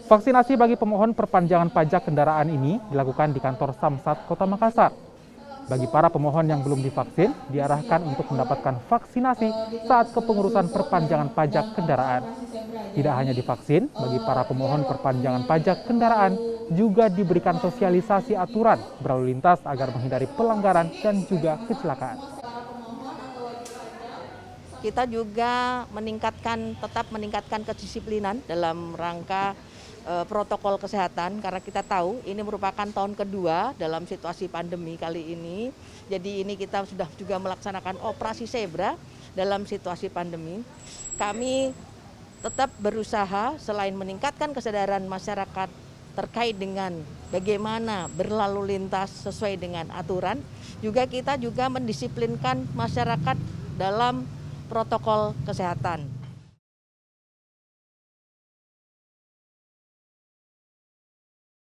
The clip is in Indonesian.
Vaksinasi bagi pemohon perpanjangan pajak kendaraan ini dilakukan di kantor Samsat Kota Makassar. Bagi para pemohon yang belum divaksin, diarahkan untuk mendapatkan vaksinasi saat kepengurusan perpanjangan pajak kendaraan. Tidak hanya divaksin, bagi para pemohon perpanjangan pajak kendaraan juga diberikan sosialisasi aturan berlalu lintas agar menghindari pelanggaran dan juga kecelakaan. Kita juga tetap meningkatkan kedisiplinan dalam rangka protokol kesehatan karena kita tahu ini merupakan tahun kedua dalam situasi pandemi kali ini. Jadi ini kita sudah juga melaksanakan operasi zebra dalam situasi pandemi. Kami tetap berusaha selain meningkatkan kesadaran masyarakat terkait dengan bagaimana berlalu lintas sesuai dengan aturan, juga kita juga mendisiplinkan masyarakat dalam protokol kesehatan.